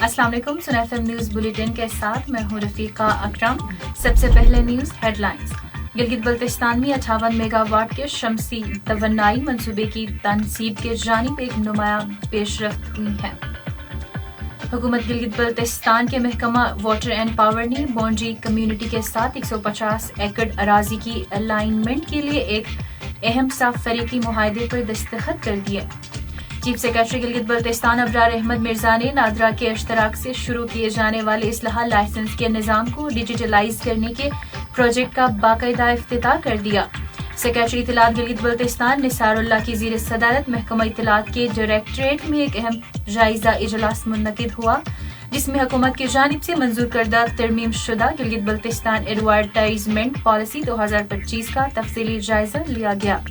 अस्सलाम वालेकुम। सुन FM news bulletin के साथ मैं हूँ रफीका अकरम। सबसे पहले न्यूज़ हेडलाइंस। गिलगित बल्तिस्तान में 58 मेगावाट के शमसी तवन्नाई मंसूबे की तनसीब के जानिब एक नुमाया पेशरफ्त हुई है। हुकूमत गिलगित बल्तिस्तान के महकमा वाटर एंड पावर ने बोंजी कम्युनिटी के साथ 150 एकड़ अराजी की अलाइनमेंट के लिए एक अहम साफ फरीकी मुआहदे पर दस्तखत कर दिए। चीफ सेक्रेटरी गिलगित बल्तिस्तान अबरार अहमद मिर्जा ने नादरा के इश्तराक से शुरू किए जाने वाले इस्लाह लाइसेंस के निज़ाम को डिजिटलाइज करने के प्रोजेक्ट का बाकायदा इफ्तिताह कर दिया। सेक्रेटरी इत्तलात गिलगित बल्तिस्तान निसारुल्लाह की ज़ीर सदारत महकमा इत्तलात के डायरेक्टरेट में एक अहम जायजा इजलास मुनक़िद हुआ, जिसमें हुकूमत की जानिब से मंजूर करदा तरमीम शुदा गिलगित बल्तिस्तान एडवर्टाइजमेंट पॉलिसी 2025 का तफसीली जायजा लिया गया।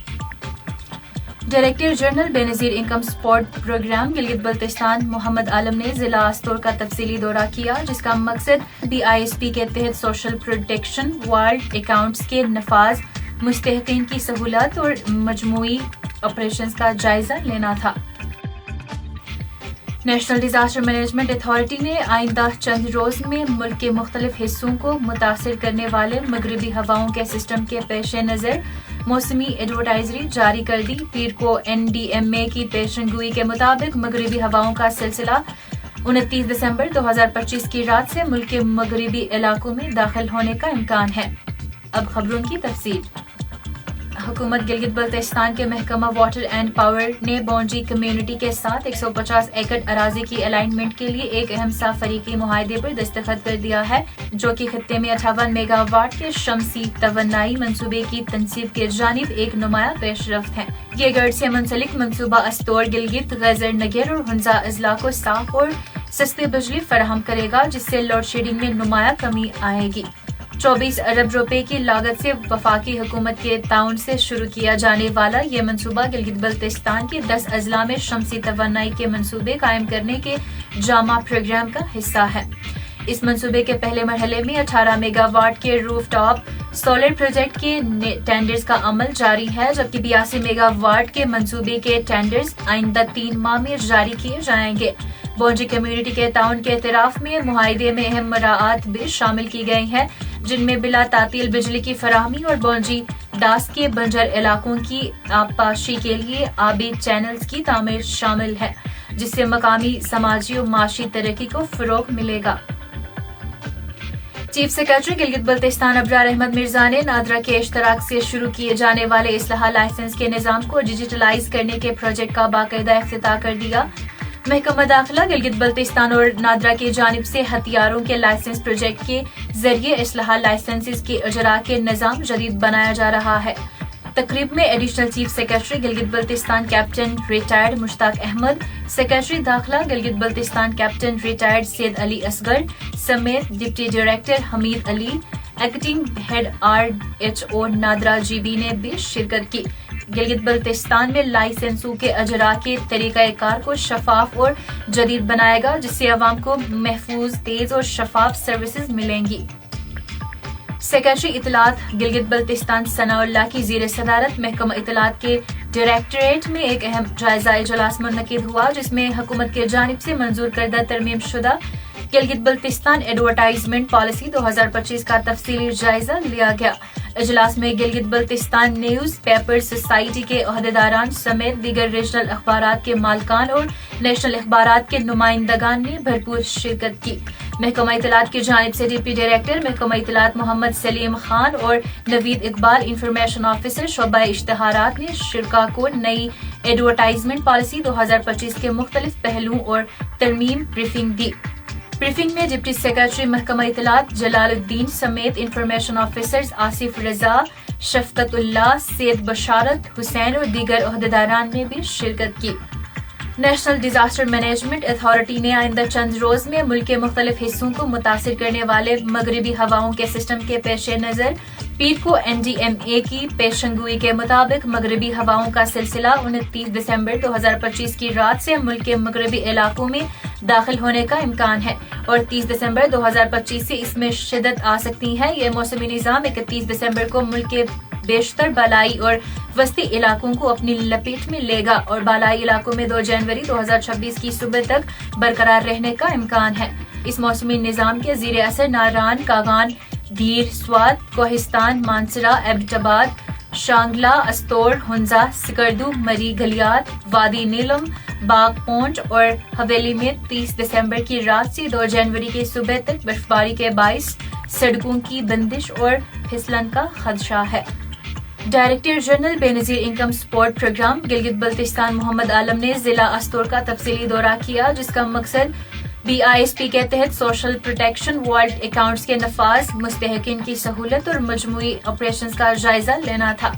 Director general Benazir income support programme Gilgit Baltistan Mohammad Alam ने जिला आस्तोर का तफसीली दौरा किया, जिसका मकसद BISP के तहत सोशल प्रोटेक्शन वार्ड अकाउंट्स के नफाज, मुस्तहकीन की सहूलत और मजमूई ऑपरेशंस का जायजा लेना था। नेशनल डिजास्टर मैनेजमेंट अथॉरिटी ने आइंदा चंद रोज में मुल्क के मुख्तलिफ हिस्सों को मुतासिर करने वाले मगरबी हवाओं के सिस्टम के पेश नज़र मौसमी एडवर्टाइजरी जारी कर दी। पीर को NDMA की पेशनगोई के मुताबिक मगरबी हवाओं का सिलसिला 29 दिसंबर 2025 की रात से मुल्क के मगरबी इलाकों में दाखिल होने का इम्कान है। अब खबरों की तफसील। हुकूमत गिलगित बल्तिस्तान के महकमा वाटर एंड पावर ने बोंजी कम्युनिटी के साथ 150 एकड़ अराजी की अलाइनमेंट के लिए एक अहम सा फरीकी मुआहदे पर दस्तखत कर दिया है, जो कि खत्ते में 58 मेगावाट के शमसी तवन्नाई मंसूबे की तनसीब के जानिब एक नुमाया पेशरफ्त है। ये गर्ड से मुंसलिक मंसूबा अस्तोर गिलगित, गजर नगर और हुंजा अजला को साफ और सस्ती बिजली फराहम करेगा, जिससे लोड शेडिंग में नुमाया कमी आएगी। 24 अरब रुपए की लागत से वफाकी हुकूमत के ताउन से शुरू किया जाने वाला ये मंसूबा गिलगित बल्तिस्तान के 10 अजला में शमसी तवन्नाई के मंसूबे कायम करने के जामा प्रोग्राम का हिस्सा है। इस मंसूबे के पहले मरहले में 18 मेगावाट के रूफटॉप सोलर प्रोजेक्ट के टेंडर्स का अमल जारी है, जबकि 82 मेगावाट के मंसूबे के टेंडर्स आइंदा 3 माह में जारी किए जाएंगे। बोंजी कम्युनिटी के ताउन के एतराफ में मुआहदे में अहम मराआत भी शामिल की गई हैं, जिनमें बिला तातील बिजली की फराहमी और बोंजी डास के बंजर इलाकों की आबपाशी के लिए आबी चैनल्स की तामीर शामिल है, जिससे मकामी समाजी और माशी तरक्की को फरोग मिलेगा। चीफ सेक्रेटरी गिलगित बल्तिस्तान अबरार अहमद मिर्जा ने नादरा के इश्तराक से शुरू किए जाने वाले इस्लाह लाइसेंस के निज़ाम को डिजिटलाइज करने के प्रोजेक्ट का बाकायदा इफ्तिताह कर दिया। महकमा दाखिला गिलगित बल्तिस्तान और नादरा की जानिब से हथियारों के लाइसेंस प्रोजेक्ट के जरिए इस्लाह लाइसेंसेस के इजरा के निज़ाम जदीद बनाया जा रहा है। तकरीब में additional chief secretary Gilgit Baltistan captain retired Mushtaq Ahmad, secretary दाखिला गिलगित बल्तिस्तान कैप्टन रिटायर्ड सैयद अली असगर समेत deputy director Hamid Ali, acting head RHO NADRA GB ने भी शिरकत की। गिलगित बल्तिस्तान में लाइसेंसों के अजरा के तरीक़ाकार को शफाफ और जदीद बनाएगा, जिससे अवाम को महफूज, तेज और शफाफ सर्विसेज मिलेंगी। सेक्रेटरी इत्तलात गिलगित बल्तिस्तान सनाउल्लाह की ज़ीर सदारत महकमा इत्तलात के डायरेक्टरेट में एक अहम जायजा इजलास मुनक़िद हुआ, जिसमें हुकूमत के जानिब से मंजूर करदा तरमीम शुदा गिलगित बल्तिस्तान एडवर्टाइजमेंट पॉलिसी 2025 का तफसीली जायजा लिया गया। इजलास में Gilgit Baltistan news paper society के अहदेदारान समेत दीगर रीजनल अखबारात के मालकान और नेशनल अखबारात के नुमाइंदगान ने भरपूर शिरकत की। महकमा इत्तलात की जानिब से डिप्टी डायरेक्टर महकमा इत्तलात मोहम्मद सलीम खान और नवीद इकबाल इंफॉर्मेशन ऑफिसर शोबा इश्तहारात ने शिरका को नई एडवर्टाइजमेंट पॉलिसी 2025 के मुख्तलिफ पहलुओं और तरमीम ब्रीफिंग दी। ब्रीफिंग में डिप्टी सेक्रेटरी महकमा इत्तलात जलालुद्दीन समेत इंफॉर्मेशन ऑफिसर्स आसिफ रजा, शफकतुल्लाह, सैयद बशारत हुसैन और दीगर अहदेदारान ने भी शिरकत की। नेशनल डिजास्टर मैनेजमेंट अथॉरिटी ने आइंदा चंद रोज में मुल्क के मुख्तलिफ हिस्सों को मुतासिर करने वाले मगरबी हवाओं के सिस्टम के पेश नज़र पीर को NDMA की पेशनगोई के मुताबिक मगरबी हवाओं का सिलसिला 29 दिसंबर 2025 की रात से मुल्क के मगरबी इलाकों में दाखिल होने का इम्कान है और 30 दिसंबर 2025 से इसमें शिद्दत आ सकती है। यह मौसमी निज़ाम 31 दिसंबर को मुल्क के بیشتر بالائی اور وسطی علاقوں کو اپنی لپیٹ میں لے گا اور بالائی علاقوں میں 2 جنوری 2026 کی صبح تک برقرار رہنے کا امکان ہے۔ اس موسمی نظام کے زیر اثر ناران، کاغان، دھیر، سوات، کوہستان، مانسرا، ایبٹ آباد، شانگلہ، استور، ہنزا، سکردو، مری گلیات، وادی نیلم، باغ پونٹ اور حویلی میں 30 دسمبر کی رات سے 2 جنوری کی صبح تک برفباری کے باعث سڑکوں کی بندش اور پھسلن کا خدشہ ہے۔ Director general Benazir income support programme Gilgit Baltistan Mohammad Alam نے ضلع استور کا تفصیلی دورہ کیا، جس کا مقصد BISP کے تحت سوشل پروٹیکشن والٹ اکاؤنٹس کے نفاذ، مستحقین کی سہولت اور مجموعی آپریشنز کا جائزہ لینا تھا۔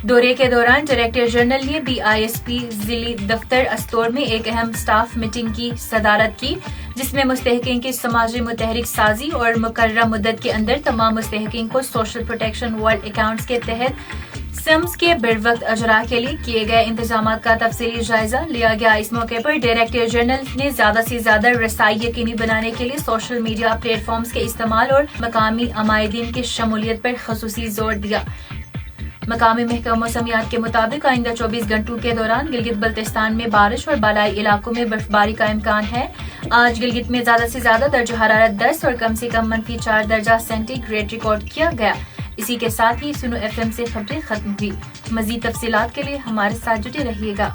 دورے کے دوران ڈائریکٹر جنرل نے BISP ضلعی دفتر استور میں ایک اہم سٹاف میٹنگ کی صدارت کی، جس میں مستحقین کی سماجی متحرک سازی اور مقررہ مدت کے اندر تمام مستحقین کو سوشل پروٹیکشن والٹ اکاؤنٹس کے تحت سمز کے بروقت اجرا کے لیے کیے گئے انتظامات کا تفصیلی جائزہ لیا گیا۔ اس موقع پر ڈائریکٹر جنرل نے زیادہ سے زیادہ رسائی یقینی بنانے کے لیے سوشل میڈیا پلیٹ فارمز کے استعمال اور مقامی عمائدین کی شمولیت پر خصوصی زور دیا۔ مقامی محکمہ موسمیات کے مطابق آئندہ 24 گھنٹوں کے دوران گلگت بلتستان میں بارش اور بالائی علاقوں میں برفباری کا امکان ہے۔ آج گلگت میں زیادہ سے زیادہ درجہ حرارت 10 اور کم سے کم -4 درجہ سینٹی گریڈ ریکارڈ کیا گیا۔ اسی کے ساتھ ہی سنو FM سے خبریں ختم ہوئی۔ مزید تفصیلات کے لیے ہمارے ساتھ جڑے رہیے گا۔